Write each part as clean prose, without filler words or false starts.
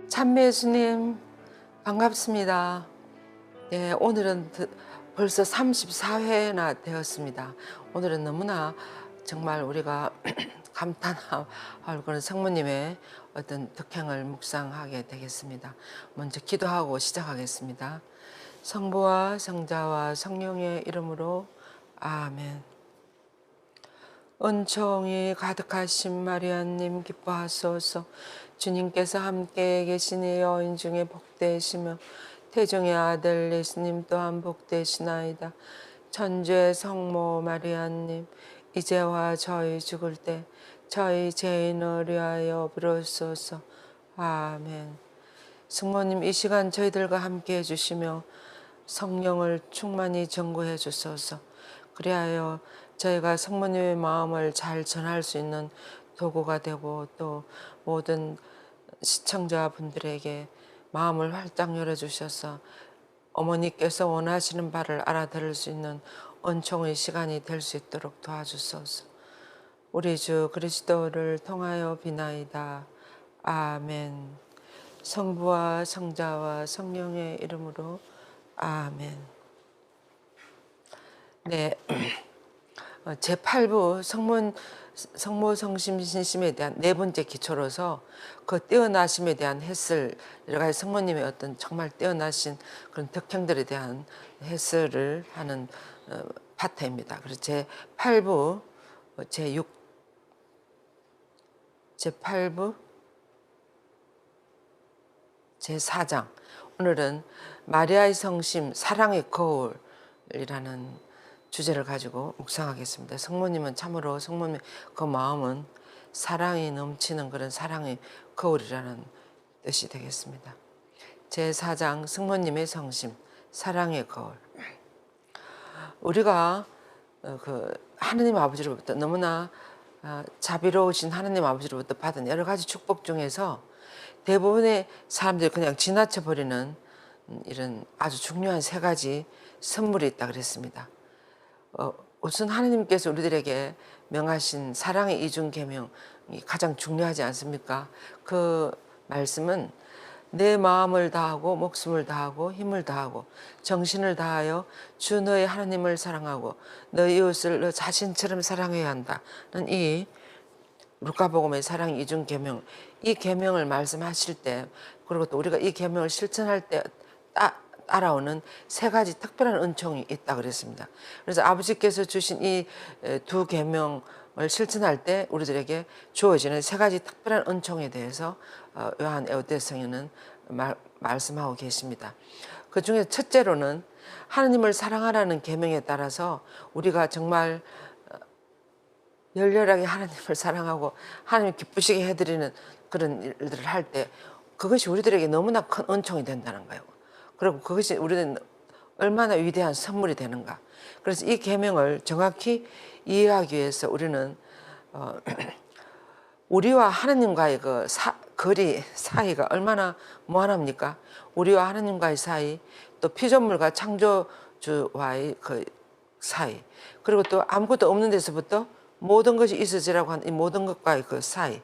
참매 예수님 반갑습니다. 네, 오늘은 벌써 34회나 되었습니다. 오늘은 너무나 정말 우리가 감탄할 그런 성모님의 어떤 덕행을 묵상하게 되겠습니다. 먼저 기도하고 시작하겠습니다. 성부와 성자와 성령의 이름으로 아멘. 은총이 가득하신 마리아님 기뻐하소서. 주님께서 함께 계시니 여인 중에 복되시며 태중의 아들 예수님 또한 복되시나이다. 천주의 성모 마리아님, 이제와 저희 죽을 때 저희 죄인을 위하여 비로소서. 아멘. 성모님, 이 시간 저희들과 함께 해주시며 성령을 충만히 전구해 주소서. 그리하여 저희가 성모님의 마음을 잘 전할 수 있는 도구가 되고, 또 모든 시청자분들에게 마음을 활짝 열어주셔서 어머니께서 원하시는 바를 알아들을 수 있는 은총의 시간이 될 수 있도록 도와주소서. 우리 주 그리스도를 통하여 비나이다. 아멘. 성부와 성자와 성령의 이름으로 아멘. 네, 제8부 성모 성심 신심에 대한 네 번째 기초로서 그 뛰어나심에 대한 해설, 여러 가지 성모님의 어떤 정말 뛰어나신 그런 덕행들에 대한 해설을 하는 파트입니다. 그래서 제8부 제8부 제4장, 오늘은 마리아의 성심 사랑의 거울이라는 주제를 가지고 묵상하겠습니다. 성모님은 참으로 성모님의 그 마음은 사랑이 넘치는 그런 사랑의 거울이라는 뜻이 되겠습니다. 제4장 성모님의 성심 사랑의 거울. 우리가 그 하느님 아버지로부터 너무나 자비로우신 하느님 아버지로부터 받은 여러 가지 축복 중에서 대부분의 사람들이 그냥 지나쳐 버리는 이런 아주 중요한 세 가지 선물이 있다 그랬습니다. 우선 하느님께서 우리들에게 명하신 사랑의 이중 계명이 가장 중요하지 않습니까? 그 말씀은 내 마음을 다하고 목숨을 다하고 힘을 다하고 정신을 다하여 주 너의 하나님을 사랑하고 너의 이웃을 너 자신처럼 사랑해야 한다는 이 루카복음의 사랑 이중 계명, 이 계명을 말씀하실 때, 그리고 또 우리가 이 계명을 실천할 때 따라오는 세 가지 특별한 은총이 있다 그랬습니다. 그래서 아버지께서 주신 이 두 계명을 실천할 때 우리들에게 주어지는 세 가지 특별한 은총에 대해서 요한 에우대성에는 말씀하고 계십니다. 그 중에 첫째로는 하나님을 사랑하라는 계명에 따라서 우리가 정말 열렬하게 하나님을 사랑하고 하나님 기쁘시게 해드리는 그런 일들을 할 때 그것이 우리들에게 너무나 큰 은총이 된다는 거예요. 그리고 그것이 우리는 얼마나 위대한 선물이 되는가. 그래서 이 계명을 정확히 이해하기 위해서 우리는 우리와 하나님과의 그 거리 사이가 얼마나 무한합니까? 우리와 하나님과의 사이, 또 피조물과 창조주와의 그 사이, 그리고 또 아무것도 없는 데서부터 모든 것이 있어지라고 하는 이 모든 것과의 그 사이,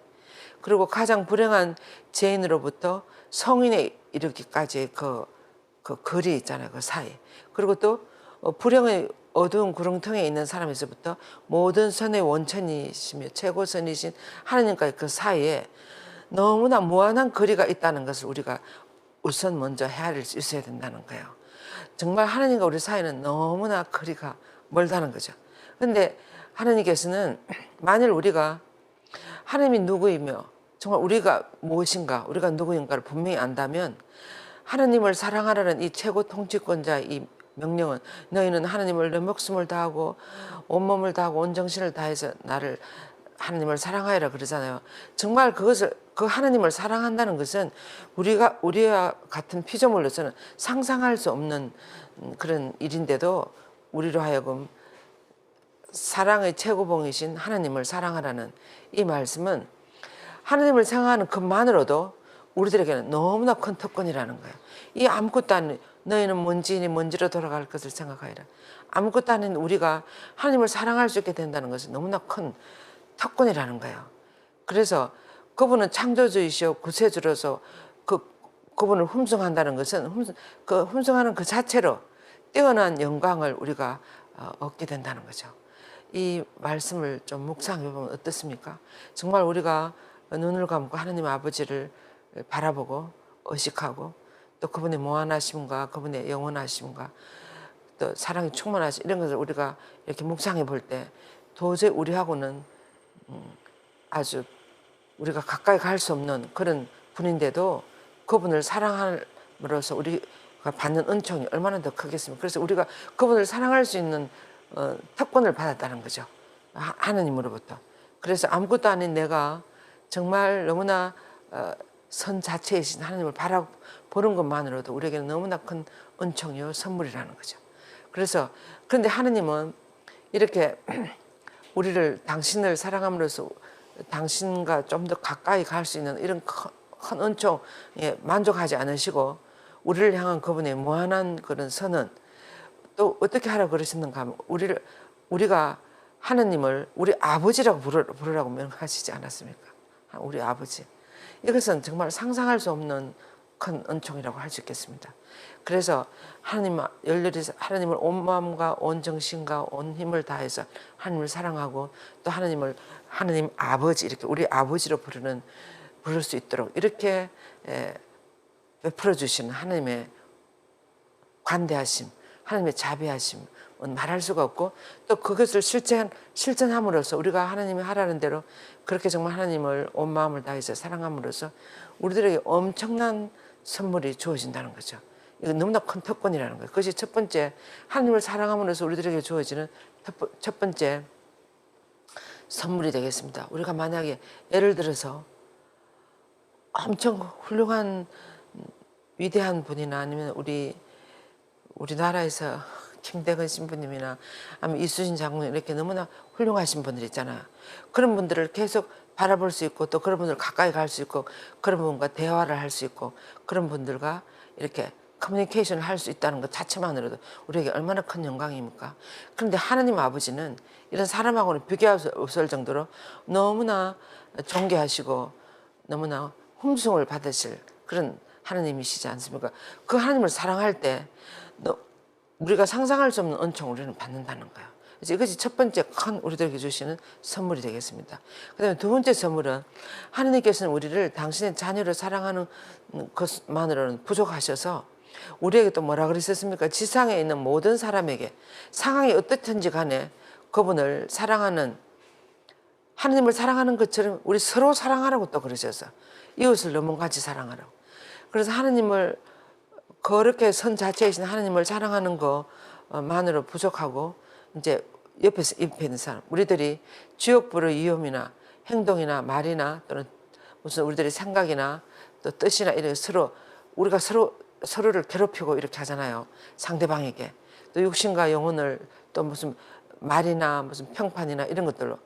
그리고 가장 불행한 죄인으로부터 성인에 이르기까지의 그 거리 있잖아요. 그 사이. 그리고 또 불행의 어두운 구렁텅이에 있는 사람에서부터 모든 선의 원천이시며 최고선이신 하나님과의 그 사이에 너무나 무한한 거리가 있다는 것을 우리가 우선 먼저 헤아릴 수 있어야 된다는 거예요. 정말 하나님과 우리 사이는 너무나 거리가 멀다는 거죠. 그런데 하나님께서는 만일 우리가 하나님이 누구이며 정말 우리가 무엇인가, 우리가 누구인가를 분명히 안다면 하나님을 사랑하라는 이 최고 통치권자의 이 명령은 너희는 하나님을 내 목숨을 다하고 온몸을 다하고 온 정신을 다해서 나를 하나님을 사랑하여라 그러잖아요. 정말 그 하나님을 사랑한다는 것은 우리와 같은 피조물로서는 상상할 수 없는 그런 일인데도 우리로 하여금 사랑의 최고봉이신 하나님을 사랑하라는 이 말씀은 하나님을 생각하는 것만으로도 우리들에게는 너무나 큰 특권이라는 거예요. 이 아무것도 아닌 너희는 먼지니 먼지로 돌아갈 것을 생각하여라. 아무것도 아닌 우리가 하나님을 사랑할 수 있게 된다는 것은 너무나 큰 특권이라는 거예요. 그래서 그분은 창조주이시오 구세주로서 그 그분을 흠숭한다는 것은 그 흠숭하는 그 자체로 뛰어난 영광을 우리가 얻게 된다는 거죠. 이 말씀을 좀 묵상해 보면 어떻습니까? 정말 우리가 눈을 감고 하나님 아버지를 바라보고 의식하고 또 그분의 무한하심과 그분의 영원하심과 또 사랑이 충만하심 이런 것을 우리가 이렇게 묵상해 볼 때 도저히 우리하고는 아주 우리가 가까이 갈 수 없는 그런 분인데도 그분을 사랑함으로써 우리가 받는 은총이 얼마나 더 크겠습니까? 그래서 우리가 그분을 사랑할 수 있는 특권을 받았다는 거죠. 하느님으로부터. 그래서 아무것도 아닌 내가 정말 너무나 선 자체이신 하나님을 바라보는 것만으로도 우리에게는 너무나 큰 은총이요 선물이라는 거죠. 그래서 그런데 하느님은 이렇게 우리를 당신을 사랑함으로써 당신과 좀 더 가까이 갈 수 있는 이런 큰 은총에 만족하지 않으시고 우리를 향한 그분의 무한한 그런 선은 또 어떻게 하라고 그러시는가 하면 우리가 하느님을 우리 아버지라고 부르라고 명하시지 않았습니까? 우리 아버지. 이것은 정말 상상할 수 없는 큰 은총이라고 할 수 있겠습니다. 그래서 열렬히 하나님을 온 마음과 온 정신과 온 힘을 다해서 하나님을 사랑하고 또 하나님 아버지 이렇게 우리 아버지로 부를 수 있도록 이렇게 베풀어 주시는 하나님의 관대하심, 하나님의 자비하심은 말할 수가 없고 또 그것을 실천함으로써 우리가 하나님이 하라는 대로 그렇게 정말 하나님을 온 마음을 다해서 사랑함으로써 우리들에게 엄청난 선물이 주어진다는 거죠. 이건 너무나 큰 특권이라는 거예요. 그것이 첫 번째 하나님을 사랑함으로써 우리들에게 주어지는 첫 번째 선물이 되겠습니다. 우리가 만약에 예를 들어서 엄청 훌륭한 위대한 분이나 아니면 우리나라에서 김대건 신부님이나 아니면 이수진 장군 이렇게 너무나 훌륭하신 분들 있잖아요. 그런 분들을 계속 바라볼 수 있고 또 그런 분들 가까이 갈 수 있고 그런 분과 대화를 할 수 있고 그런 분들과 이렇게 커뮤니케이션을 할 수 있다는 것 자체만으로도 우리에게 얼마나 큰 영광입니까? 그런데 하나님 아버지는 이런 사람하고는 비교할 수 없을 정도로 너무나 존귀하시고 너무나 hum승을 받으실 그런 하나님이시지 않습니까? 그 하나님을 사랑할 때 우리가 상상할 수 없는 은총을 우리는 받는다는 거예요. 그래서 이것이 첫 번째 큰 우리들에게 주시는 선물이 되겠습니다. 그 다음에 두 번째 선물은 하나님께서는 우리를 당신의 자녀를 사랑하는 것만으로는 부족하셔서 우리에게 또 뭐라 그러셨습니까? 지상에 있는 모든 사람에게 상황이 어떻든지 간에 그분을 사랑하는 하나님을 사랑하는 것처럼 우리 서로 사랑하라고 또 그러셔서 이웃을 너무 같이 사랑하라고. 그래서 하나님을 그렇게 선 자체이신 하나님을 사랑하는 것만으로 부족하고 이제 옆에 있는 사람 우리들이 지역부의 위험이나 행동이나 말이나 또는 무슨 우리들의 생각이나 또 뜻이나 이런 우리가 서로를 괴롭히고 이렇게 하잖아요. 상대방에게 또 육신과 영혼을 또 무슨 말이나 무슨 평판이나 이런 것들로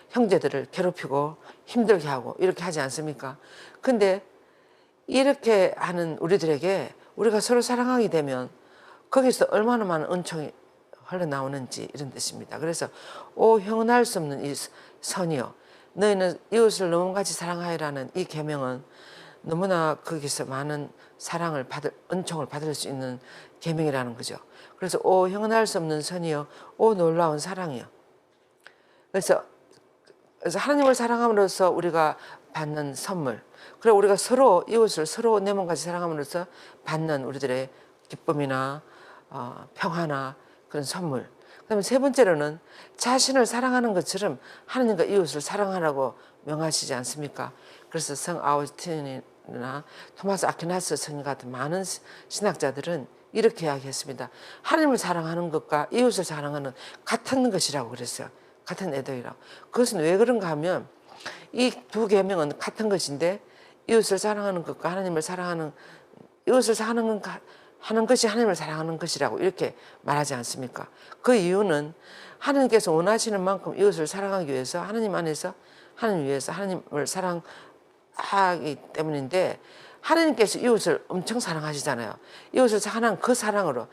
형제들을 괴롭히고 힘들게 하고 이렇게 하지 않습니까? 근데 이렇게 하는 우리들에게 우리가 서로 사랑하게 되면 거기서 얼마나 많은 은총이 흘러나오는지 이런 뜻입니다. 그래서 형언할 수 없는 이 선이요 너희는 이웃을 너무같이 사랑하여라는 이 계명은 너무나 거기서 많은 은총을 받을 수 있는 계명이라는 거죠. 그래서 형언할 수 없는 선이요 놀라운 사랑이요. 그래서 하나님을 사랑함으로써 우리가 받는 선물 그리고 우리가 서로 이웃을 서로 내 몸같이 사랑함으로써 받는 우리들의 기쁨이나 평화나 그런 선물. 그다음에 세 번째로는 자신을 사랑하는 것처럼 하나님과 이웃을 사랑하라고 명하시지 않습니까? 그래서 성 아우구스틴이나 토마스 아퀴나스 성인 같은 많은 신학자들은 이렇게 이야기했습니다. 하나님을 사랑하는 것과 이웃을 사랑하는 같은 것이라고 그랬어요. 같은 애도이라고. 그것은 왜 그런가 하면 이 두 계명은 같은 것인데 이웃을 사랑하는 것과 하나님을 사랑하는 이웃을 하는 것이 하나님을 사랑하는 것이라고 이렇게 말하지 않습니까? 그 이유는 하나님께서 원하시는 만큼 이웃을 사랑하기 위해서 하나님 안에서 하나님 위해서 하나님을 사랑하기 때문인데 하나님께서 이웃을 엄청 사랑하시잖아요. 이웃을 사랑하는 그 사랑으로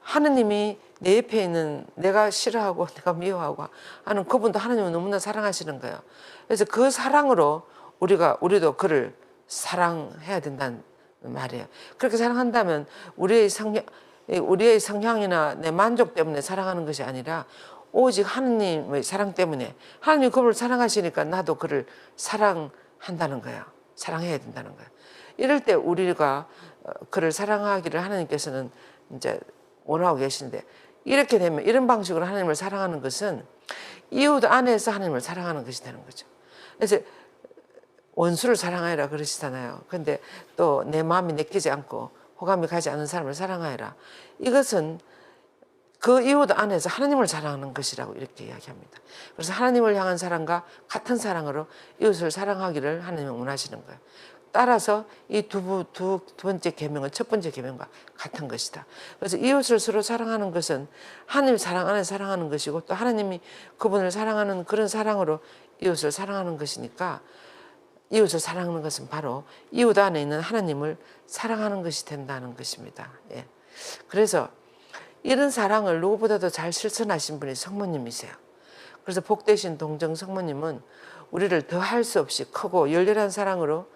하느님이 내 옆에 있는 내가 싫어하고 내가 미워하고 하는 그분도 하나님을 너무나 사랑하시는 거예요. 그래서 그 사랑으로 우리도 그를 사랑해야 된다는 말이에요. 그렇게 사랑한다면 우리의 성향이나 내 만족 때문에 사랑하는 것이 아니라 오직 하느님의 사랑 때문에, 하느님이 그를 사랑하시니까 나도 그를 사랑한다는 거예요. 사랑해야 된다는 거예요. 이럴 때 우리가 그를 사랑하기를 하나님께서는 이제 원하고 계시는데, 이렇게 되면 이런 방식으로 하나님을 사랑하는 것은 이웃 안에서 하나님을 사랑하는 것이 되는 거죠. 그래서 원수를 사랑하여라 그러시잖아요. 근데 또 내 마음이 내키지 않고 호감이 가지 않는 사람을 사랑하여라. 이것은 그 이웃 안에서 하나님을 사랑하는 것이라고 이렇게 이야기합니다. 그래서 하나님을 향한 사랑과 같은 사랑으로 이웃을 사랑하기를 하나님은 원하시는 거예요. 따라서 이 두 번째 계명은 첫 번째 계명과 같은 것이다. 그래서 이웃을 서로 사랑하는 것은 하나님 사랑 안에 사랑하는 것이고, 또 하나님이 그분을 사랑하는 그런 사랑으로 이웃을 사랑하는 것이니까, 이웃을 사랑하는 것은 바로 이웃 안에 있는 하나님을 사랑하는 것이 된다는 것입니다. 예. 그래서 이런 사랑을 누구보다도 잘 실천하신 분이 성모님이세요. 그래서 복되신 동정 성모님은 우리를 더할 수 없이 크고 열렬한 사랑으로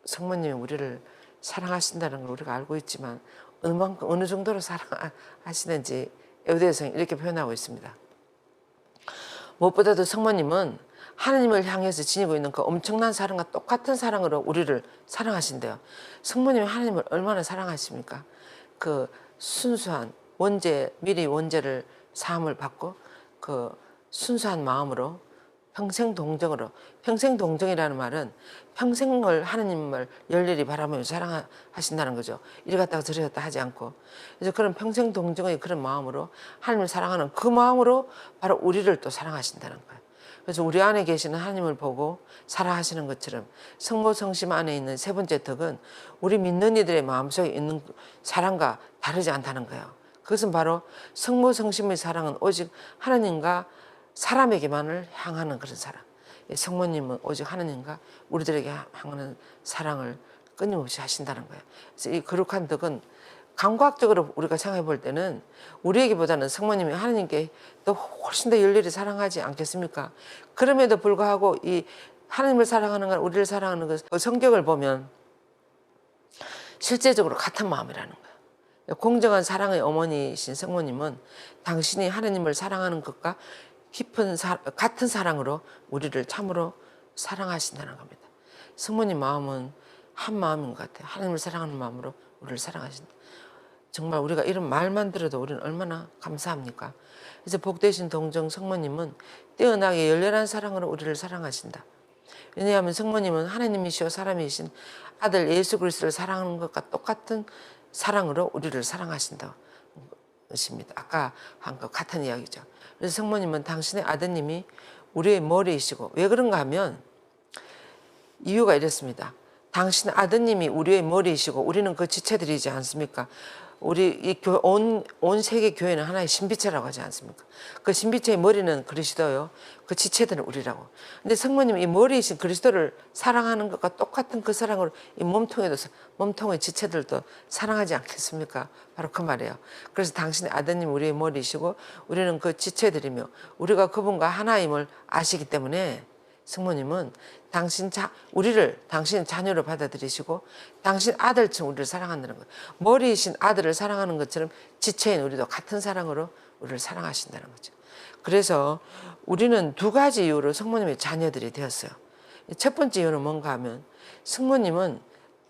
성모님이 우리를 사랑하신다는 걸 우리가 알고 있지만, 어느 정도로 사랑하시는지 에베소서는 이렇게 표현하고 있습니다. 무엇보다도 성모님은 하나님을 향해서 지니고 있는 그 엄청난 사랑과 똑같은 사랑으로 우리를 사랑하신대요. 성모님이 하나님을 얼마나 사랑하십니까? 그 순수한 미리 원죄를 사함을 받고 그 순수한 마음으로 평생 동정이라는 말은 평생을 하나님을 열렬히 바라보며 사랑하신다는 거죠. 이리 갔다가 저리 갔다 하지 않고. 그래서 그런 평생 동정의 그런 마음으로 하나님을 사랑하는 그 마음으로 바로 우리를 또 사랑하신다는 거예요. 그래서 우리 안에 계시는 하나님을 보고 사랑하시는 것처럼 성모 성심 안에 있는 세 번째 덕은 우리 믿는 이들의 마음속에 있는 사랑과 다르지 않다는 거예요. 그것은 바로 성모 성심의 사랑은 오직 하나님과 사람에게만을 향하는 그런 사랑. 성모님은 오직 하나님과 우리들에게 향하는 사랑을 끊임없이 하신다는 거예요. 그래서 이 거룩한 덕은 감각적으로 우리가 생각해 볼 때는 우리에게보다는 성모님이 하나님께 더 훨씬 더 열렬히 사랑하지 않겠습니까? 그럼에도 불구하고 이 하나님을 사랑하는 것, 우리를 사랑하는 것, 성격을 보면 실제적으로 같은 마음이라는 거예요. 공정한 사랑의 어머니이신 성모님은 당신이 하나님을 사랑하는 것과 같은 사랑으로 우리를 참으로 사랑하신다는 겁니다. 성모님 마음은 한 마음인 것 같아요. 하나님을 사랑하는 마음으로 우리를 사랑하신다. 정말 우리가 이런 말만 들어도 우리는 얼마나 감사합니까? 그래서 복되신 동정 성모님은 뛰어나게 열렬한 사랑으로 우리를 사랑하신다. 왜냐하면 성모님은 하나님이시오 사람이신 아들 예수 그리스도를 사랑하는 것과 똑같은 사랑으로 우리를 사랑하신다 것입니다. 아까 한 것 같은 이야기죠. 그래서 성모님은 당신의 아드님이 우리의 머리이시고, 왜 그런가 하면 이유가 이렇습니다. 당신 아드님이 우리의 머리이시고 우리는 그 지체들이지 않습니까? 우리 온 세계 교회는 하나의 신비체라고 하지 않습니까? 그 신비체의 머리는 그리스도요. 그 지체들은 우리라고. 근데 성모님이 이 머리이신 그리스도를 사랑하는 것과 똑같은 그 사랑으로 이 몸통의 지체들도 사랑하지 않겠습니까? 바로 그 말이에요. 그래서 당신의 아드님 우리의 머리이시고 우리는 그 지체들이며 우리가 그분과 하나임을 아시기 때문에 성모님은 우리를 당신 자녀로 받아들이시고 당신 아들처럼 우리를 사랑한다는 거예요. 머리이신 아들을 사랑하는 것처럼 지체인 우리도 같은 사랑으로 우리를 사랑하신다는 거죠. 그래서 우리는 두 가지 이유로 성모님의 자녀들이 되었어요. 첫 번째 이유는 뭔가 하면 성모님은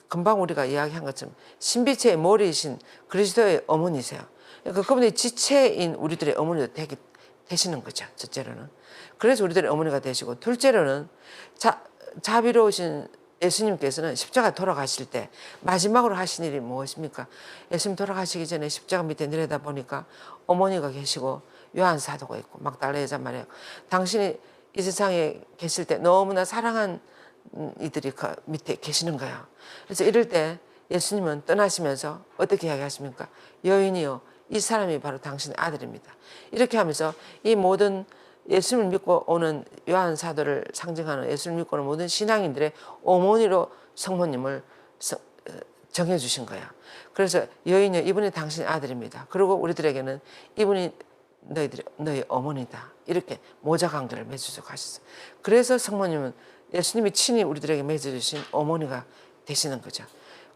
금방 우리가 이야기한 것처럼 신비체의 머리이신 그리스도의 어머니세요. 그러니까 그분의 지체인 우리들의 어머니도 되시는 거죠. 첫째로는. 그래서 우리들의 어머니가 되시고, 둘째로는 자비로우신 예수님께서는 십자가 돌아가실 때 마지막으로 하신 일이 무엇입니까? 예수님 돌아가시기 전에 십자가 밑에 내려다 보니까 어머니가 계시고 요한 사도가 있고 막달라 여자 말이에요. 당신이 이 세상에 계실 때 너무나 사랑한 이들이 그 밑에 계시는 거예요. 그래서 이럴 때 예수님은 떠나시면서 어떻게 이야기하십니까? 여인이요, 이 사람이 바로 당신의 아들입니다. 이렇게 하면서 이 모든 예수님을 믿고 오는 요한 사도를 상징하는 예수님을 믿고 오는 모든 신앙인들의 어머니로 성모님을 정해주신 거예요. 그래서 여인이요, 이분이 당신의 아들입니다. 그리고 우리들에게는 이분이 너희 어머니다. 이렇게 모자 관계를 맺어주고 하셨어요. 그래서 성모님은 예수님이 친히 우리들에게 맺어주신 어머니가 되시는 거죠.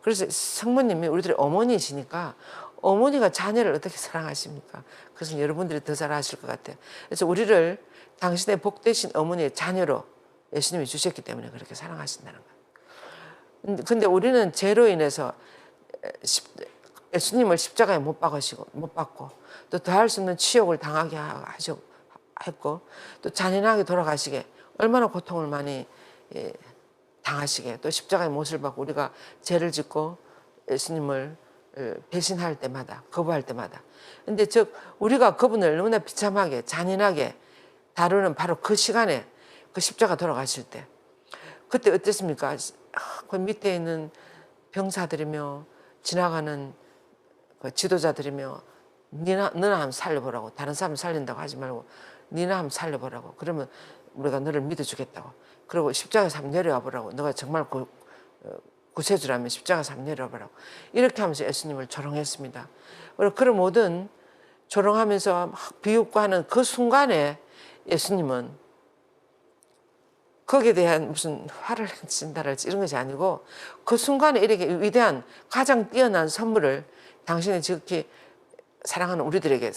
그래서 성모님이 우리들의 어머니이시니까 어머니가 자녀를 어떻게 사랑하십니까? 그것은 여러분들이 더 잘 아실 것 같아요. 그래서 우리를 당신의 복되신 어머니의 자녀로 예수님이 주셨기 때문에 그렇게 사랑하신다는 거예요. 근데 우리는 죄로 인해서 예수님을 십자가에 못 박고 또 더할 수 없는 치욕을 당하게 했고 또 잔인하게 돌아가시게 얼마나 고통을 많이 당하시게 또 십자가의 못을 받고 우리가 죄를 짓고 예수님을 배신할 때마다 거부할 때마다 근데 즉 우리가 그분을 너무나 비참하게 잔인하게 다루는 바로 그 시간에 그 십자가 돌아가실 때 그때 어땠습니까? 그 밑에 있는 병사들이며 지나가는 그 지도자들이며 너나 한번 살려보라고 다른 사람 살린다고 하지 말고 너나 한번 살려보라고 그러면 우리가 너를 믿어주겠다고 그리고 십자가에서 한번 내려와 보라고 너가 정말 구세주라면 십자가에서 한번 내려와 보라고 이렇게 하면서 예수님을 조롱했습니다. 그리고 그런 모든 조롱하면서 막 비웃고 하는 그 순간에 예수님은 거기에 대한 무슨 화를 내신다랄지 이런 것이 아니고 그 순간에 이렇게 위대한 가장 뛰어난 선물을 당신이 지극히 사랑하는 우리들에게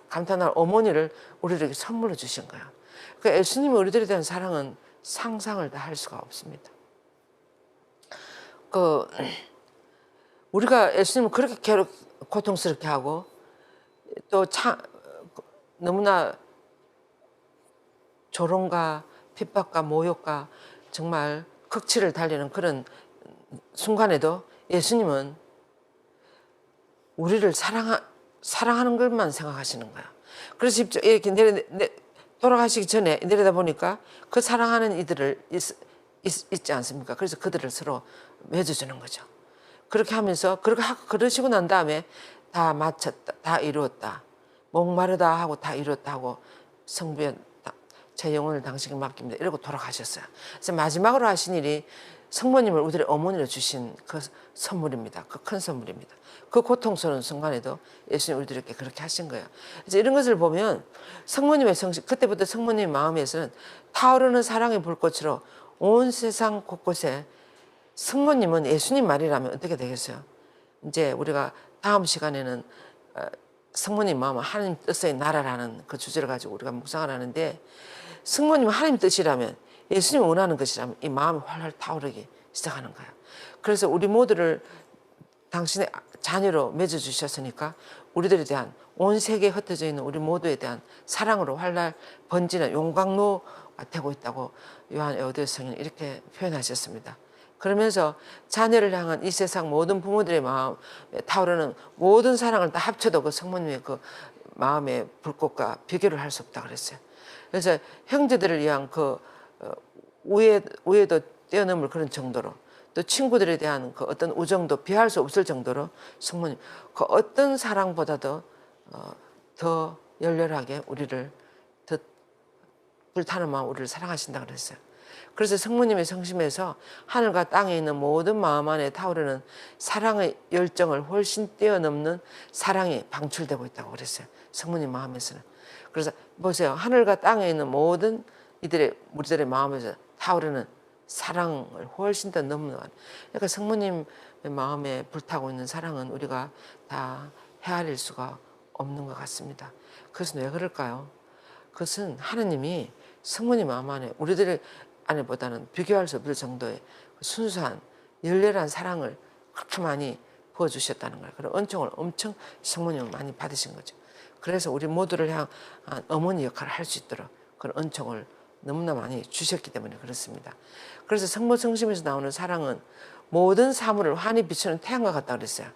감탄할 어머니를 우리들에게 선물로 주신 거야. 그러니까 예수님이 우리들에 대한 사랑은 상상을 다 할 수가 없습니다. 우리가 예수님을 그렇게 고통스럽게 하고 또 너무나 조롱과 핍박과 모욕과 정말 극치를 달리는 그런 순간에도 예수님은 우리를 사랑하는 것만 생각하시는 거야. 그래서 이렇게 돌아가시기 전에 내려다보니까 그 사랑하는 이들을 있지 않습니까? 그래서 그들을 서로 맺어주는 거죠. 그렇게 하면서 그러시고 난 다음에 다 마쳤다, 다 이루었다, 목마르다 하고 다 이루었다 하고 성부에 제 영혼을 당신에게 맡깁니다 이러고 돌아가셨어요. 그래서 마지막으로 하신 일이 성모님을 우리들의 어머니로 주신 그 선물입니다. 그 큰 선물입니다. 그 고통스러운 순간에도 예수님 우리들에게 그렇게 하신 거예요. 그래서 이런 것을 보면 성모님의 성실, 그때부터 성모님의 마음에서는 타오르는 사랑의 불꽃으로 온 세상 곳곳에 성모님은 예수님 말이라면 어떻게 되겠어요? 이제 우리가 다음 시간에는 성모님 마음은 하나님 뜻의 나라라는 그 주제를 가지고 우리가 묵상을 하는데 성모님은 하나님 뜻이라면 예수님이 원하는 것이라면 이 마음이 활활 타오르기 시작하는 거예요. 그래서 우리 모두를 당신의 자녀로 맺어주셨으니까 우리들에 대한 온 세계에 흩어져 있는 우리 모두에 대한 사랑으로 활활 번지는 용광로가 되고 있다고 요한 에오디오 성인은 이렇게 표현하셨습니다. 그러면서 자녀를 향한 이 세상 모든 부모들의 마음에 타오르는 모든 사랑을 다 합쳐도 그 성모님의 그 마음의 불꽃과 비교를 할 수 없다 그랬어요. 그래서 형제들을 위한 그 우애도 뛰어넘을 그런 정도로 또 친구들에 대한 그 어떤 우정도 비할 수 없을 정도로 성모님 그 어떤 사랑보다도 더 열렬하게 우리를 더 불타는 마음 우리를 사랑하신다 그랬어요. 그래서 성모님의 성심에서 하늘과 땅에 있는 모든 마음 안에 타오르는 사랑의 열정을 훨씬 뛰어넘는 사랑이 방출되고 있다고 그랬어요. 성모님 마음에서는. 그래서 보세요. 하늘과 땅에 있는 모든 우리들의 마음에서 타오르는 사랑을 훨씬 더 넘는. 그러니까 성모님의 마음에 불타고 있는 사랑은 우리가 다 헤아릴 수가 없는 것 같습니다. 그것은 왜 그럴까요? 그것은 하나님이 성모님 마음 안에 우리들의 안에보다는 비교할 수 없을 정도의 순수한 열렬한 사랑을 그렇게 많이 부어주셨다는 거예요. 그런 은총을 엄청 성모님은 많이 받으신 거죠. 그래서 우리 모두를 향한 어머니 역할을 할 수 있도록 그런 은총을 너무나 많이 주셨기 때문에 그렇습니다. 그래서 성모 성심에서 나오는 사랑은 모든 사물을 환히 비추는 태양과 같다 그랬어요.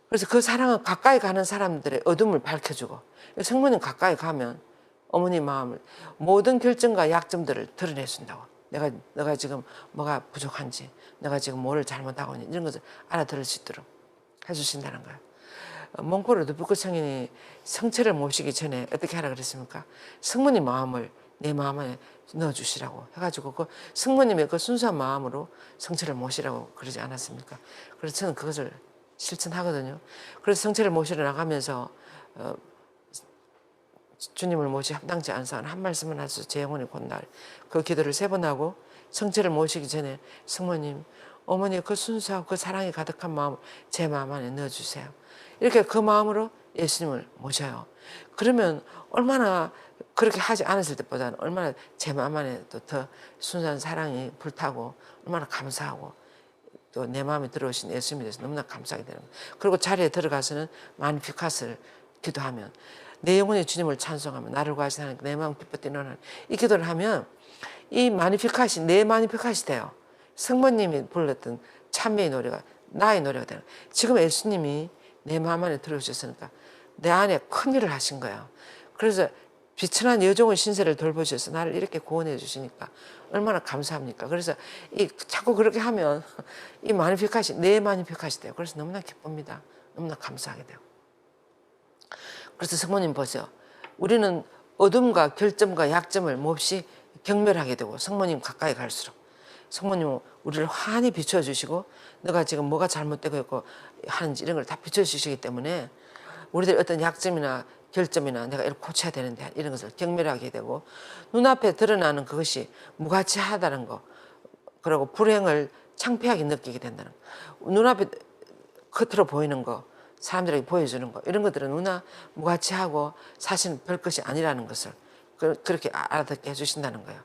그래서 그 사랑은 가까이 가는 사람들의 어둠을 밝혀주고 성모님 가까이 가면 어머니 마음을 모든 결점과 약점들을 드러내준다고. 내가 지금 뭐가 부족한지, 내가 지금 뭐를 잘못하고 있는지 이런 것을 알아들을 수 있도록 해주신다는 거예요. 몽골 르브크 성인이 성체를 모시기 전에 어떻게 하라 그랬습니까? 성모님 마음을 내 마음 안에 넣어주시라고 해가지고 그 성모님의 그 순수한 마음으로 성체를 모시라고 그러지 않았습니까? 그래서 저는 그것을 실천하거든요. 그래서 성체를 모시러 나가면서 주님을 모시 합당치 않은 사람 한 말씀만 하셔서 제 영혼이 곧날 그 기도를 3번 하고 성체를 모시기 전에 성모님 어머니의 그 순수하고 그 사랑이 가득한 마음을 제 마음 안에 넣어주세요. 이렇게 그 마음으로 예수님을 모셔요. 그러면 얼마나 그렇게 하지 않았을 때보다는 얼마나 제 마음 안에 또 더 순수한 사랑이 불타고 얼마나 감사하고 또 내 마음에 들어오신 예수님에 대해서 너무나 감사하게 되는 거예요. 그리고 자리에 들어가서는 마니피카스를 기도하면 내 영혼의 주님을 찬송하며 나를 구하신 하나님 내 마음 기뻐 뛰노는 이 기도를 하면 이 마니피카시 내 마니피카시 돼요. 성모님이 불렀던 찬미의 노래가 나의 노래가 되는 거예요. 지금 예수님이 내 마음 안에 들어오셨으니까 내 안에 큰 일을 하신 거예요. 그래서 비천한 여종의 신세를 돌보셔서 나를 이렇게 구원해 주시니까 얼마나 감사합니까? 그래서 자꾸 그렇게 하면 이 마니피카시 내 마니피카시 돼요. 그래서 너무나 기쁩니다. 너무나 감사하게 돼요. 그래서 성모님 보세요. 우리는 어둠과 결점과 약점을 몹시 경멸하게 되고 성모님 가까이 갈수록 성모님은 우리를 환히 비춰주시고 너가 지금 뭐가 잘못되고 있고 하는지 이런 걸 다 비춰주시기 때문에 우리들 어떤 약점이나 결점이나 내가 이걸 고쳐야 되는데 이런 것을 경멸하게 되고 눈앞에 드러나는 그것이 무가치하다는 거 그리고 불행을 창피하게 느끼게 된다는 거 눈앞에 겉으로 보이는 거 사람들에게 보여주는 거 이런 것들은 누나 무가치하고 사실은 별것이 아니라는 것을 그렇게 알아듣게 해주신다는 거예요.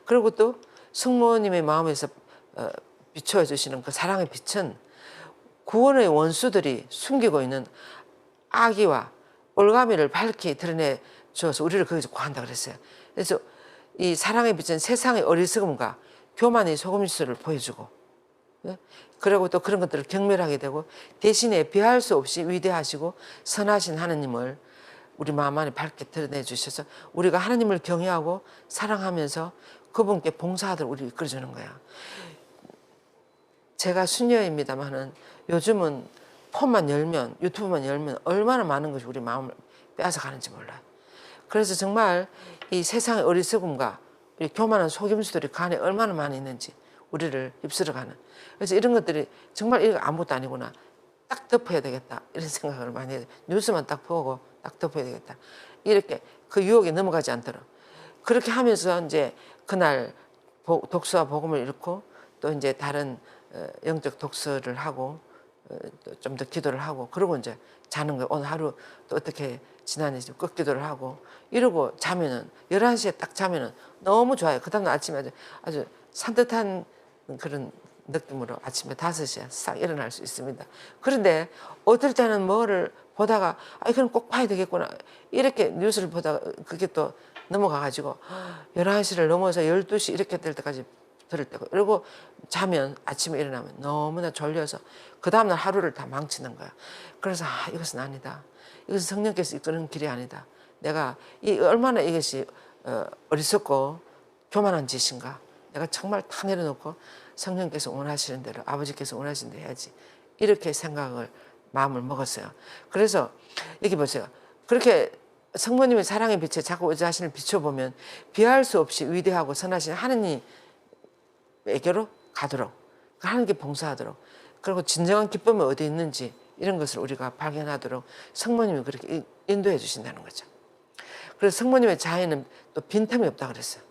그리고 또 성모님의 마음에서 비춰주시는 그 사랑의 빛은 구원의 원수들이 숨기고 있는 악의와 올가미를 밝히 드러내 주어서 우리를 거기서 구한다 그랬어요. 그래서 이 사랑의 빛은 세상의 어리석음과 교만의 속임수를 보여주고 그리고 또 그런 것들을 경멸하게 되고 대신에 비할 수 없이 위대하시고 선하신 하나님을 우리 마음 안에 밝게 드러내 주셔서 우리가 하나님을 경외하고 사랑하면서 그분께 봉사하도록 우리를 이끌어주는 거야. 제가 수녀입니다만은 요즘은 폰만 열면 유튜브만 열면 얼마나 많은 것이 우리 마음을 빼앗아 가는지 몰라요. 그래서 정말 이 세상의 어리석음과 이 교만한 속임수들이 그 안에 얼마나 많이 있는지 우리를 휩쓸어가는 그래서 이런 것들이 정말 이거 아무것도 아니구나 딱 덮어야 되겠다 이런 생각을 많이 해요. 뉴스만 딱 보고 딱 덮어야 되겠다 이렇게 그 유혹에 넘어가지 않도록 그렇게 하면서 이제 그날 독서와 복음을 읽고 또 이제 다른 영적 독서를 하고 좀 더 기도를 하고 그러고 이제 자는 거예요. 오늘 하루 또 어떻게 지나는지 끝기도를 하고 이러고 자면은 11시에 딱 자면은 너무 좋아요. 그 다음날 아침에 아주 산뜻한 그런 느낌으로 아침에 5시에 싹 일어날 수 있습니다. 그런데 어떨 때는 뭐를 보다가 이건 꼭 봐야 되겠구나 이렇게 뉴스를 보다가 그게 또 넘어가가지고 11시를 넘어서 12시 이렇게 될 때까지 들을 때고 그리고 자면 아침에 일어나면 너무나 졸려서 그 다음날 하루를 다 망치는 거야. 그래서 이것은 아니다. 이것은 성령께서 이끄는 길이 아니다. 내가 얼마나 이것이 어리석고 교만한 짓인가. 내가 정말 다 내려놓고 성령께서 원하시는 대로 아버지께서 원하시는 대로 해야지. 이렇게 생각을 마음을 먹었어요. 그래서 여기 보세요. 그렇게 성모님의 사랑의 빛에 자꾸 그 자신을 비춰보면 비할 수 없이 위대하고 선하신 하느님에게로 가도록 하나님께 봉사하도록 그리고 진정한 기쁨이 어디 있는지 이런 것을 우리가 발견하도록 성모님이 그렇게 인도해 주신다는 거죠. 그래서 성모님의 자애는 또 빈틈이 없다 그랬어요.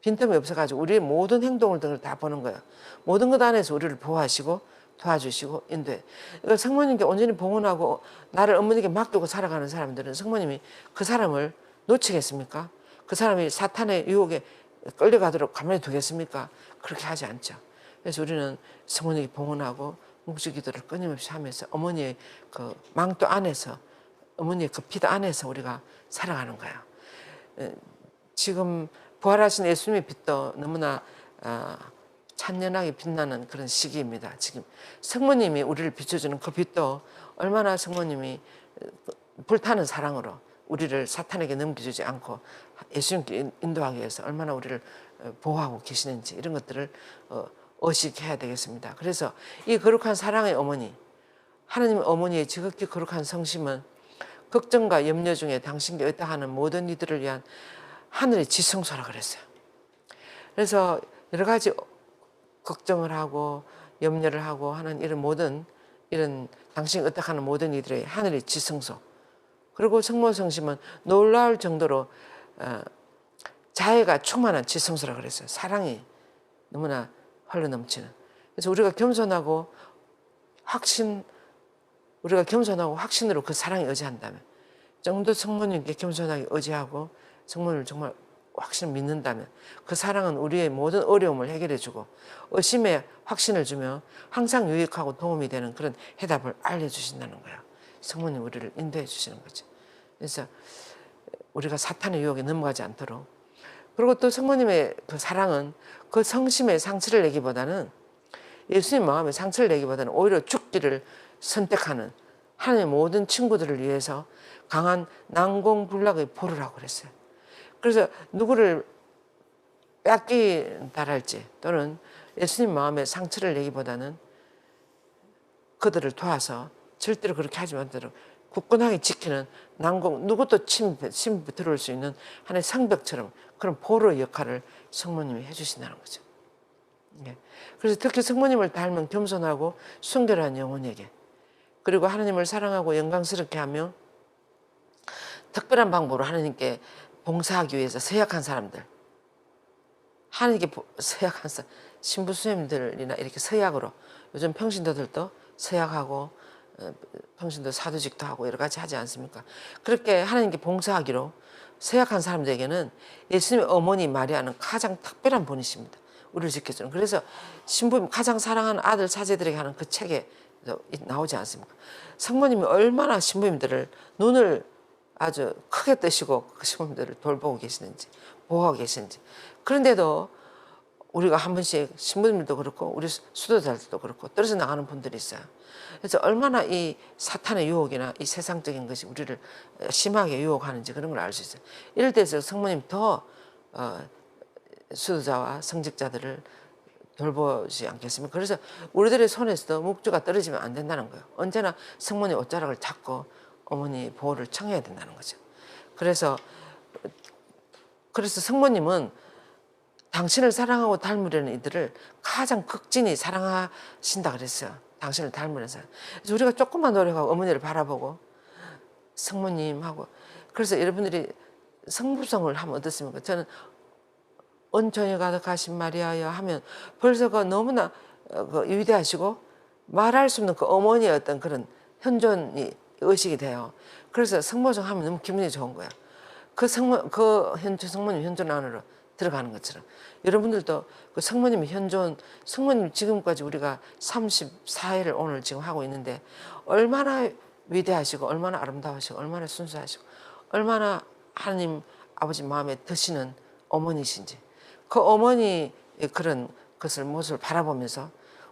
빈틈이 없어가지고 우리의 모든 행동을 등을 다 보는 거예요. 모든 것 안에서 우리를 보호하시고 도와주시고 인도해. 그러니까 성모님께 온전히 봉헌하고 나를 어머니께 맡기고 살아가는 사람들은 성모님이 그 사람을 놓치겠습니까? 그 사람이 사탄의 유혹에 끌려가도록 가만히 두겠습니까? 그렇게 하지 않죠. 그래서 우리는 성모님께 봉헌하고 묵주기도를 끊임없이 하면서 어머니의 그 망토 안에서 어머니의 그 빛 안에서 우리가 살아가는 거예요. 지금 부활하신 예수님의 빛도 너무나 찬연하게 빛나는 그런 시기입니다. 지금 성모님이 우리를 비춰주는 그 빛도 얼마나 성모님이 불타는 사랑으로 우리를 사탄에게 넘겨주지 않고 예수님께 인도하기 위해서 얼마나 우리를 보호하고 계시는지 이런 것들을 의식해야 되겠습니다. 그래서 이 거룩한 사랑의 어머니, 하나님의 어머니의 지극히 거룩한 성심은 걱정과 염려 중에 당신께 의탁하는 모든 이들을 위한 하늘의 지성소라 그랬어요. 그래서 여러 가지 걱정을 하고 염려를 하고 하는 이런 모든 이런 당신이 의탁하는 모든 이들의 하늘의 지성소. 그리고 성모성심은 놀라울 정도로 자애가 충만한 지성소라 그랬어요. 사랑이 너무나 흘러넘치는. 그래서 우리가 겸손하고 확신으로 그 사랑에 의지한다면, 정도 성모님께 겸손하게 의지하고 성모님을 정말 확신을 믿는다면 그 사랑은 우리의 모든 어려움을 해결해주고 의심에 확신을 주며 항상 유익하고 도움이 되는 그런 해답을 알려주신다는 거야. 성모님 우리를 인도해 주시는 거죠. 그래서 우리가 사탄의 유혹에 넘어가지 않도록, 그리고 또 성모님의 그 사랑은 그 성심에 상처를 내기보다는, 예수님 마음에 상처를 내기보다는 오히려 죽기를 선택하는 하나님의 모든 친구들을 위해서 강한 난공불락의 보루라고 그랬어요. 그래서 누구를 뺏긴다 할지 또는 예수님 마음에 상처를 내기보다는 그들을 도와서 절대로 그렇게 하지 않도록 굳건하게 지키는 난공, 누구도 침 들어올 수 있는 하나의 성벽처럼 그런 보루의 역할을 성모님이 해주신다는 거죠. 그래서 특히 성모님을 닮은 겸손하고 순결한 영혼에게, 그리고 하나님을 사랑하고 영광스럽게 하며 특별한 방법으로 하나님께 봉사하기 위해서 서약한 사람들, 하나님께 서약한 신부 수님들이나 이렇게 서약으로, 요즘 평신도들도 서약하고 평신도 사도직도 하고 여러 가지 하지 않습니까? 그렇게 하나님께 봉사하기로 서약한 사람들에게는 예수님의 어머니 마리아는 가장 특별한 분이십니다. 우리를 지켜주는. 그래서 신부님 가장 사랑하는 아들 사제들에게 하는 그 책에 나오지 않습니까? 성모님이 얼마나 신부님들을 눈을 아주 크게 뜨시고 그 신부님들을 돌보고 계시는지, 보호하고 계시는지. 그런데도 우리가 한 번씩 신부님들도 그렇고 우리 수도자들도 그렇고 떨어져 나가는 분들이 있어요. 그래서 얼마나 이 사탄의 유혹이나 이 세상적인 것이 우리를 심하게 유혹하는지 그런 걸 알 수 있어요. 이럴 때서 성모님 더 수도자와 성직자들을 돌보지 않겠습니까? 그래서 우리들의 손에서도 묵주가 떨어지면 안 된다는 거예요. 언제나 성모님 옷자락을 잡고 어머니 보호를 청해야 된다는 거죠. 그래서 성모님은 당신을 사랑하고 닮으려는 이들을 가장 극진히 사랑하신다 그랬어요. 당신을 닮으려는 사람. 그래서 우리가 조금만 노력하고 어머니를 바라보고 성모님하고, 그래서 여러분들이 성부성을 하면 어떻습니까? 저는 은총이 가득하신 마리아여 하면 벌써 그 너무나 위대하시고 말할 수 없는 그 어머니의 어떤 그런 현존이 의식이 돼요. 그래서 성모성 하면 너무 기분이 좋은 거야. 성모님 현존 안으로 들어가는 것처럼 여러분들도 그 성모님의 현존, 성모님 지금까지 우리가 34회를 오늘 지금 하고 있는데 얼마나 위대하시고 얼마나 아름다우시고 얼마나 순수하시고 얼마나 하나님 아버지 마음에 드시는 어머니신지, 그 어머니의 그런 것을 모습을 바라보면서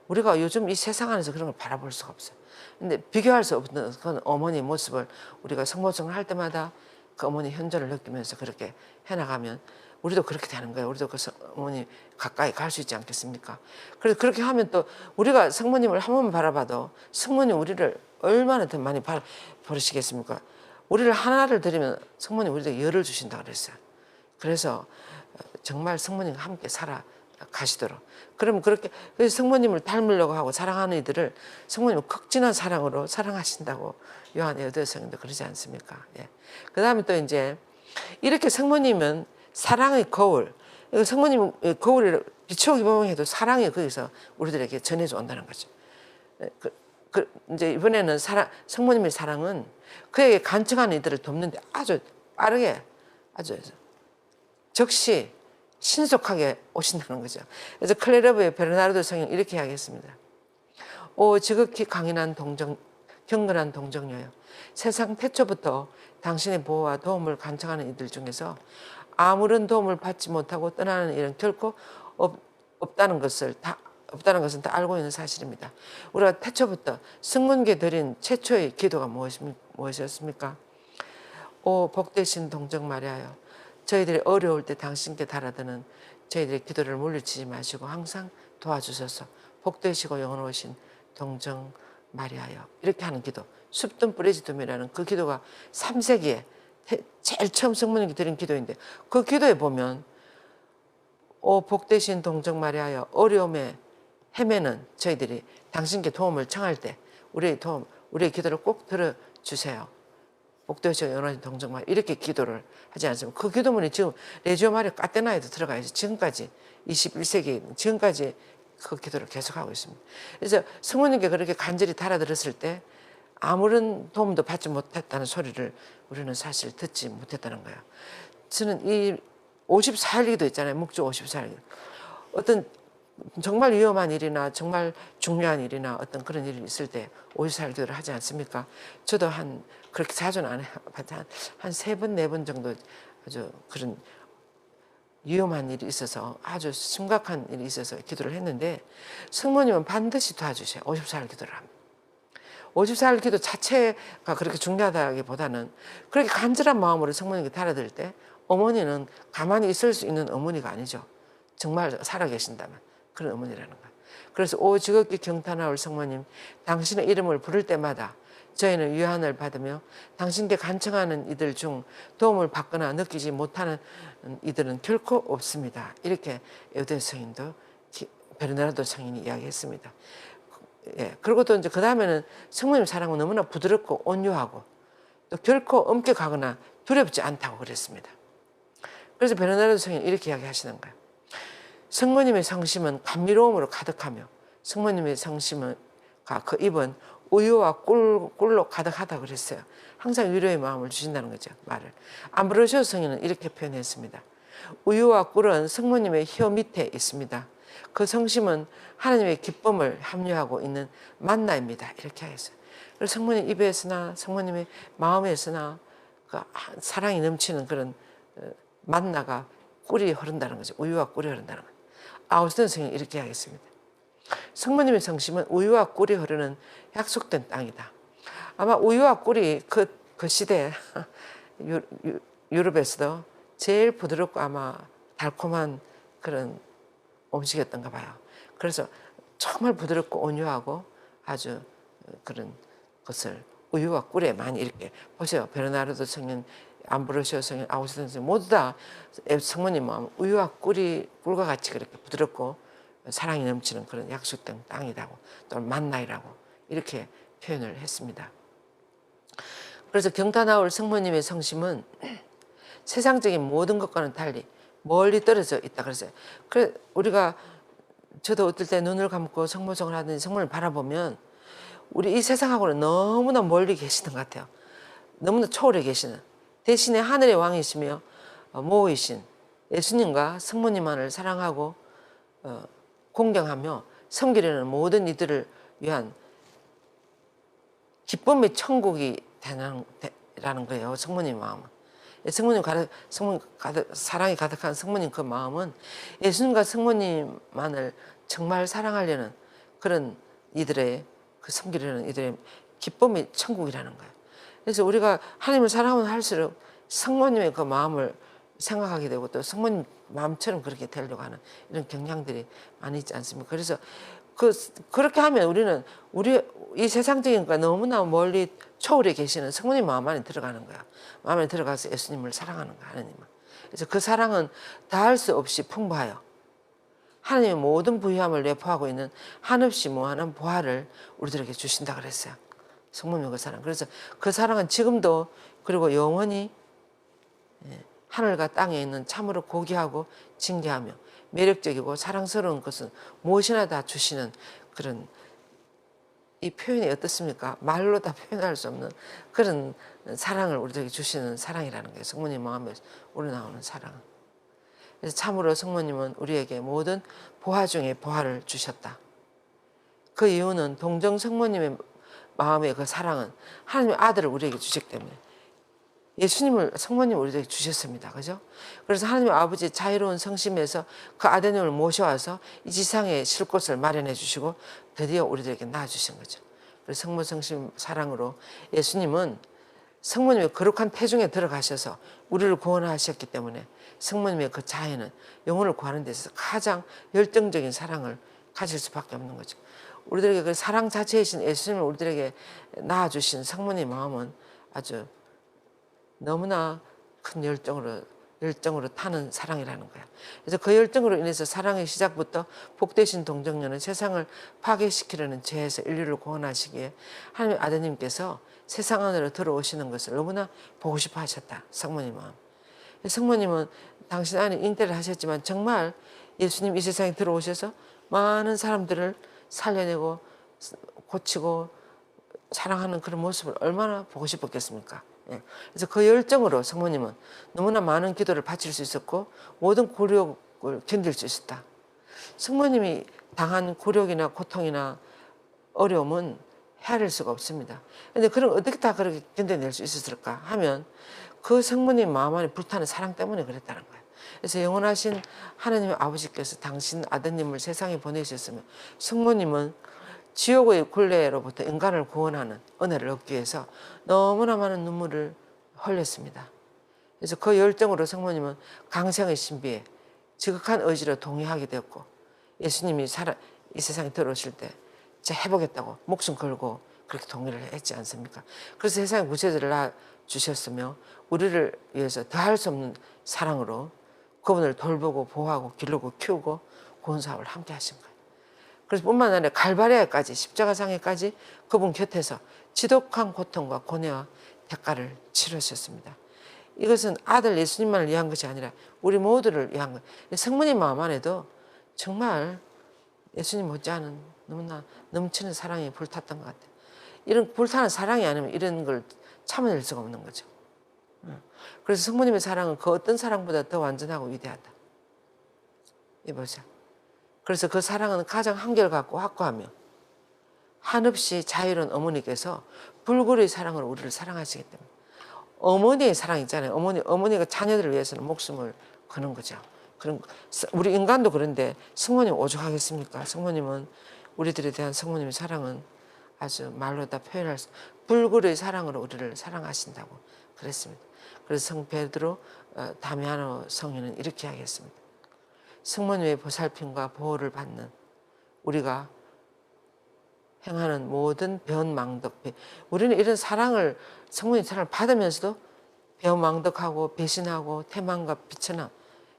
우리가 요즘 이 세상 안에서 그런 걸 바라볼 수가 없어요. 근데 비교할 수 없는 그런 어머니의 모습을 우리가 성모성을 할 때마다 그 어머니 현존을 느끼면서 그렇게 해나가면 우리도 그렇게 되는 거예요. 우리도 그 어머니 가까이 갈 수 있지 않겠습니까? 그래서 그렇게 하면 또 우리가 성모님을 한 번만 바라봐도 성모님 우리를 얼마나 더 많이 버리시겠습니까? 우리를 하나를 드리면 성모님 우리에게 열을 주신다 그랬어요. 그래서 정말 성모님과 함께 살아가시도록. 그럼 그렇게 성모님을 닮으려고 하고 사랑하는 이들을 성모님은 극진한 사랑으로 사랑하신다고 요한의 여도성인도 그러지 않습니까? 예. 그 다음에 또 이제 이렇게 성모님은 사랑의 거울, 성모님 거울을 비추어 보면해도 사랑이 거기서 우리들에게 전해져 온다는 거죠. 이제 이번에는 성모님의 사랑은 그에게 간청하는 이들을 돕는데 아주 빠르게, 아주 적시 신속하게 오신다는 거죠. 그래서 클레르브의 베르나르도 성경 이렇게 이야기했습니다. 오 지극히 경건한 동정녀여, 세상 태초부터 당신의 보호와 도움을 간청하는 이들 중에서 아무런 도움을 받지 못하고 떠나는 일은 결코 없다는 것은 다 알고 있는 사실입니다. 우리가 태초부터 성문께 드린 최초의 기도가 무엇이었습니까? 오 복되신 동정 마리아여, 저희들이 어려울 때 당신께 달아드는 저희들의 기도를 물리치지 마시고 항상 도와주셔서 복되시고 영원하신 동정 마리아여, 이렇게 하는 기도, 숲든 뿌레지둠이라는 그 기도가 3세기에 제일 처음 성모님께 드린 기도인데, 그 기도에 보면 오 복되신 동정 마리아여, 어려움에 헤매는 저희들이 당신께 도움을 청할 때 우리의 기도를 꼭 들어주세요. 복되시고 영원하신 동정 마리아, 이렇게 기도를 하지 않습니까? 그 기도문이 지금 레지오 마리아 까테나에도 들어가 있어요. 지금까지 21세기 지금까지 그 기도를 계속하고 있습니다. 그래서 성모님께 그렇게 간절히 달아들었을 때 아무런 도움도 받지 못했다는 소리를 우리는 사실 듣지 못했다는 거예요. 저는 이 54일 기도 있잖아요. 묵주 54일 기도. 어떤 정말 위험한 일이나 정말 중요한 일이나 어떤 그런 일이 있을 때 54일 기도를 하지 않습니까? 저도 그렇게 자주는 안 해요. 한 3번, 4번 정도 아주 그런 위험한 일이 있어서 아주 심각한 일이 있어서 기도를 했는데 성모님은 반드시 도와주셔요. 54일 기도를 합니다. 54일 기도 자체가 그렇게 중요하다기보다는 그렇게 간절한 마음으로 성모님께 달아들 때 어머니는 가만히 있을 수 있는 어머니가 아니죠. 정말 살아계신다면 그런 어머니라는 거예요. 그래서 오 지극히 경탄하올 성모님, 당신의 이름을 부를 때마다 저희는 위안을 받으며 당신께 간청하는 이들 중 도움을 받거나 느끼지 못하는 이들은 결코 없습니다. 이렇게 에우대 성인도 베르나르도 성인이 이야기했습니다. 예, 그리고 또 이제 그 다음에는 성모님 사랑은 너무나 부드럽고 온유하고 또 결코 엄격하거나 두렵지 않다고 그랬습니다. 그래서 베르나르도 성인이 이렇게 이야기하시는 거예요. 성모님의 성심은 감미로움으로 가득하며 성모님의 성심은 그 입은 우유와 꿀로 가득하다 그랬어요. 항상 위로의 마음을 주신다는 거죠. 말을. 암브로시오 성인은 이렇게 표현했습니다. 우유와 꿀은 성모님의 혀 밑에 있습니다. 그 성심은 하나님의 기쁨을 함유하고 있는 만나입니다. 이렇게 하였어요. 그래서 성모님 입에서나 성모님의 마음에서나 그 사랑이 넘치는 그런 만나가 꿀이 흐른다는 거죠. 우유와 꿀이 흐른다는 거죠. 아우스틴 성인이 이렇게 하겠습니다. 성모님의 성심은 우유와 꿀이 흐르는 약속된 땅이다. 아마 우유와 꿀이 그 시대 유럽에서도 제일 부드럽고 아마 달콤한 그런 음식이었던가 봐요. 그래서 정말 부드럽고 온유하고 아주 그런 것을 우유와 꿀에 많이 이렇게 보세요. 베르나르도 성인, 암브로시오 성인, 아우스틴 성인 모두 다 성모님 마음 우유와 꿀과 같이 그렇게 부드럽고 사랑이 넘치는 그런 약속된 땅이라고 또는 만나이라고 이렇게 표현을 했습니다. 그래서 경탄하올 성모님의 성심은 세상적인 모든 것과는 달리 멀리 떨어져 있다 그랬어요. 그래 우리가 저도 어떨 때 눈을 감고 성모성을 하든지 성모를 바라보면 우리 이 세상하고는 너무나 멀리 계시는 것 같아요. 너무나 초월해 계시는 대신에 하늘의 왕이시며 모이신 예수님과 성모님만을 사랑하고 공경하며 섬기려는 모든 이들을 위한 기쁨의 천국이 되라는 거예요. 성모님 마음은. 성모님 사랑이 가득한 성모님 그 마음은 예수님과 성모님만을 정말 사랑하려는 그런 이들의 섬기려는 이들의 기쁨의 천국이라는 거예요. 그래서 우리가 하나님을 사랑하면 할수록 성모님의 그 마음을 생각하게 되고 또 성모님 마음처럼 그렇게 되려고 하는 이런 경향들이 많이 있지 않습니까? 그래서 그렇게 하면 우리는 이 세상적인 거 너무나 멀리 초월해 계시는 성모님 마음 안에 들어가는 거야. 마음에 들어가서 예수님을 사랑하는 거야, 하나님을. 그래서 그 사랑은 다할 수 없이 풍부하여 하나님의 모든 부유함을 내포하고 있는 한없이 무한한 보화를 우리들에게 주신다 그랬어요. 성모님의 그 사랑. 그래서 그 사랑은 지금도 그리고 영원히 하늘과 땅에 있는 참으로 고귀하고 진귀하며 매력적이고 사랑스러운 것은 무엇이나 다 주시는 그런 이 표현이 어떻습니까? 말로 다 표현할 수 없는 그런 사랑을 우리들에게 주시는 사랑이라는 거예요. 성모님 마음에서 우러나오는 사랑. 그래서 참으로 성모님은 우리에게 모든 보화 중에 보화를 주셨다. 그 이유는 동정 성모님의 마음의 그 사랑은 하나님의 아들을 우리에게 주셨기 때문에 예수님을 성모님을 우리에게 주셨습니다. 그죠? 그래서 하나님 아버지 자유로운 성심에서 그 아드님을 모셔와서 이 지상에 쉴 곳을 마련해 주시고 드디어 우리들에게 낳아주신 거죠. 그래서 성모 성심 사랑으로 예수님은 성모님의 거룩한 태중에 들어가셔서 우리를 구원하셨기 때문에 성모님의 그 자애는 영혼을 구하는 데 있어서 가장 열정적인 사랑을 가질 수밖에 없는 거죠. 우리들에게 그 사랑 자체이신 예수님을 우리들에게 낳아주신 성모님의 마음은 아주 너무나 큰 열정으로 타는 사랑이라는 거야. 그래서 그 열정으로 인해서 사랑의 시작부터 복되신 동정녀는 세상을 파괴시키려는 죄에서 인류를 구원하시기에 하나님의 아드님께서 세상 안으로 들어오시는 것을 너무나 보고 싶어 하셨다. 성모님 마음. 성모님은 당신 안에 잉태를 하셨지만 정말 예수님 이 세상에 들어오셔서 많은 사람들을 살려내고 고치고 사랑하는 그런 모습을 얼마나 보고 싶었겠습니까? 예. 그래서 그 열정으로 성모님은 너무나 많은 기도를 바칠 수 있었고 모든 굴욕을 견딜 수 있었다. 성모님이 당한 굴욕이나 고통이나 어려움은 헤아릴 수가 없습니다. 근데 그럼 어떻게 다 그렇게 견뎌낼 수 있었을까 하면 그 성모님 마음 안에 불타는 사랑 때문에 그랬다는 거예요. 그래서 영원하신 하나님의 아버지께서 당신 아드님을 세상에 보내셨으면 성모님은 지옥의 굴레로부터 인간을 구원하는 은혜를 얻기 위해서 너무나 많은 눈물을 흘렸습니다. 그래서 그 열정으로 성모님은 강생의 신비에 지극한 의지로 동의하게 되었고 예수님이 이 세상에 들어오실 때 진짜 해보겠다고 목숨 걸고 그렇게 동의를 했지 않습니까? 그래서 세상에 구세주를 낳아주셨으며 우리를 위해서 더할 수 없는 사랑으로 그분을 돌보고 보호하고 기르고 키우고 구원사업을 함께 하신 거예요. 그래서 뿐만 아니라 갈바리아까지 십자가상에까지 그분 곁에서 지독한 고통과 고뇌와 대가를 치르셨습니다. 이것은 아들 예수님만을 위한 것이 아니라 우리 모두를 위한 거예요. 성모님 마음 안에도 정말 예수님 못지않은 너무나 넘치는 사랑이 불탔던 것 같아요. 이런 불타는 사랑이 아니면 이런 걸 참아낼 수가 없는 거죠. 그래서 성모님의 사랑은 그 어떤 사랑보다 더 완전하고 위대하다. 이보세요. 그래서 그 사랑은 가장 한결같고 확고하며 한없이 자유로운 어머니께서 불굴의 사랑으로 우리를 사랑하시기 때문에 어머니의 사랑 있잖아요. 어머니가 자녀들을 위해서는 목숨을 거는 거죠. 그런 우리 인간도 그런데 성모님 오죽하겠습니까? 성모님은 우리들에 대한 성모님의 사랑은 아주 말로 다 표현할 수 불굴의 사랑으로 우리를 사랑하신다고 그랬습니다. 그래서 성 베드로 다미아노 성인은 이렇게 하겠습니다. 성모님의 보살핌과 보호를 받는 우리가 행하는 모든 변망덕, 우리는 이런 사랑을 성모님 사랑을 받으면서도 변망덕하고 배신하고 태만과 비천함,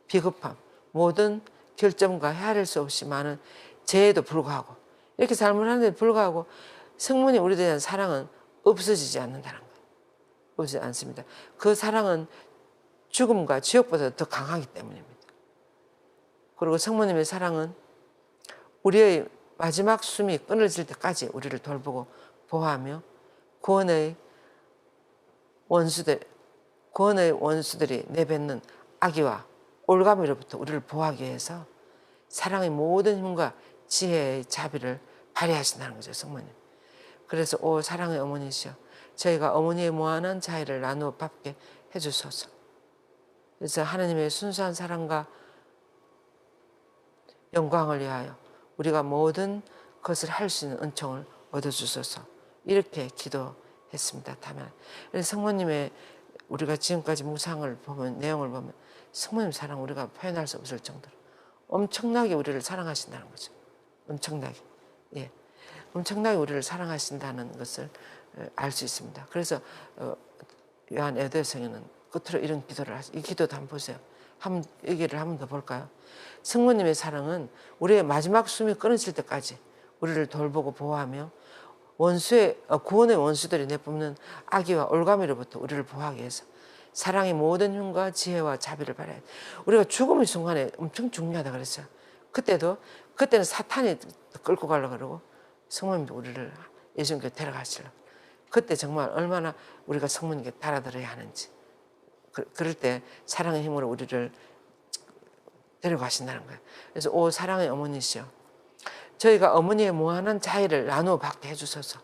비겁함, 모든 결점과 헤아릴 수 없이 많은 죄에도 불구하고 이렇게 삶을 하는데도 불구하고 성모님 우리에 대한 사랑은 없어지지 않는다는 거예요. 없어지지 않습니다. 그 사랑은 죽음과 지옥보다 더 강하기 때문입니다. 그리고 성모님의 사랑은 우리의 마지막 숨이 끊어질 때까지 우리를 돌보고 보호하며 구원의 원수들이 내뱉는 악의와 올가미로부터 우리를 보호하기 위해서 사랑의 모든 힘과 지혜의 자비를 발휘하신다는 거죠, 성모님. 그래서 오 사랑의 어머니시여 저희가 어머니의 무한한 자애를 나누어 받게 해주소서. 그래서 하나님의 순수한 사랑과 영광을 위하여 우리가 모든 것을 할 수 있는 은총을 얻어주소서. 이렇게 기도했습니다. 다만 성모님의 우리가 지금까지 묵상을 보면 내용을 보면 성모님 사랑 우리가 표현할 수 없을 정도로 엄청나게 우리를 사랑하신다는 거죠. 엄청나게. 예. 엄청나게 우리를 사랑하신다는 것을 알 수 있습니다. 그래서 요한 에드성에는 끝으로 이런 기도를 하죠. 이 기도도 한번 보세요. 얘기를 한 번 더 볼까요? 성모님의 사랑은 우리의 마지막 숨이 끊어질 때까지 우리를 돌보고 보호하며 구원의 원수들이 내뿜는 악의와 올가미로부터 우리를 보호하기 위해서 사랑의 모든 힘과 지혜와 자비를 발휘해야 돼. 우리가 죽음의 순간에 엄청 중요하다 그랬어요. 그때는 사탄이 끌고 가려고 그러고 성모님도 우리를 예수님께 데려가시려고. 그때 정말 얼마나 우리가 성모님께 달아들어야 하는지. 그럴 때 사랑의 힘으로 우리를 데려가신다는 거예요. 그래서 오 사랑의 어머니시여 저희가 어머니의 무한한 자애를 나누어 받게 해주소서.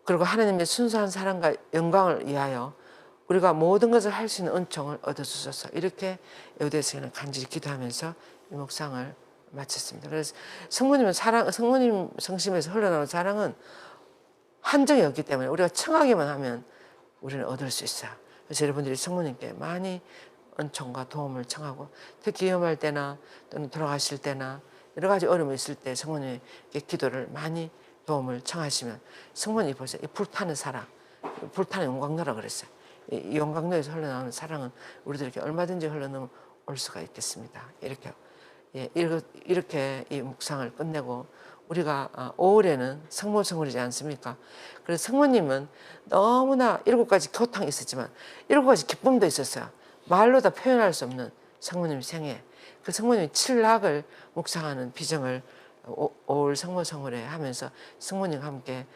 그리고 하나님의 순수한 사랑과 영광을 위하여 우리가 모든 것을 할 수 있는 은총을 얻어주소서. 이렇게 에우대서는 간절히 기도하면서 이 묵상을 마쳤습니다. 그래서 성모님 성심에서 흘러나오는 사랑은 한정이 없기 때문에 우리가 청하기만 하면 우리는 얻을 수 있어요. 그래서 여러분들이 성모님께 많이 은총과 도움을 청하고 특히 위험할 때나 또는 돌아가실 때나 여러 가지 어려움이 있을 때 성모님께 기도를 많이 도움을 청하시면 성모님이 보세요. 이 불타는 사랑, 불타는 용광로라 그랬어요. 이 용광로에서 흘러나오는 사랑은 우리들에게 얼마든지 흘러넘을 수가 있겠습니다. 이렇게 이 묵상을 끝내고 우리가 5월에는 성모성월이지 않습니까? 그래서 성모님은 너무나 7가지 교탕이 있었지만 7가지 기쁨도 있었어요. 말로 다 표현할 수 없는 성모님 생애. 그 성모님이 칠락을 묵상하는 비정을 5월 성모성월에 하면서 성모님과 함께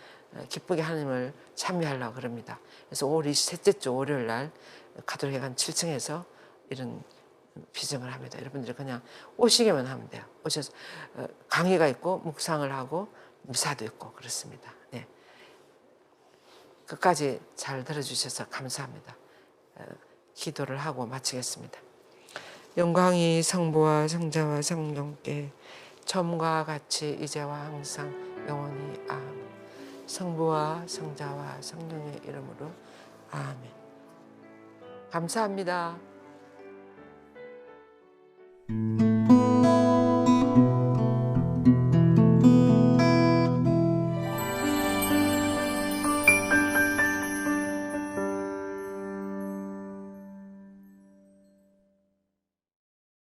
기쁘게 하나님을 참여하려고 그럽니다. 그래서 5월 23째 주 월요일 날 가톨릭관 7층에서 이런 비정을 합니다. 여러분들이 그냥 오시기만 하면 돼요. 오셔서 강의가 있고 묵상을 하고 미사도 있고 그렇습니다. 네. 끝까지 잘 들어주셔서 감사합니다. 기도를 하고 마치겠습니다. 영광이 성부와 성자와 성령께 처음과 같이 이제와 항상 영원히 아멘. 성부와 성자와 성령의 이름으로 아멘. 감사합니다.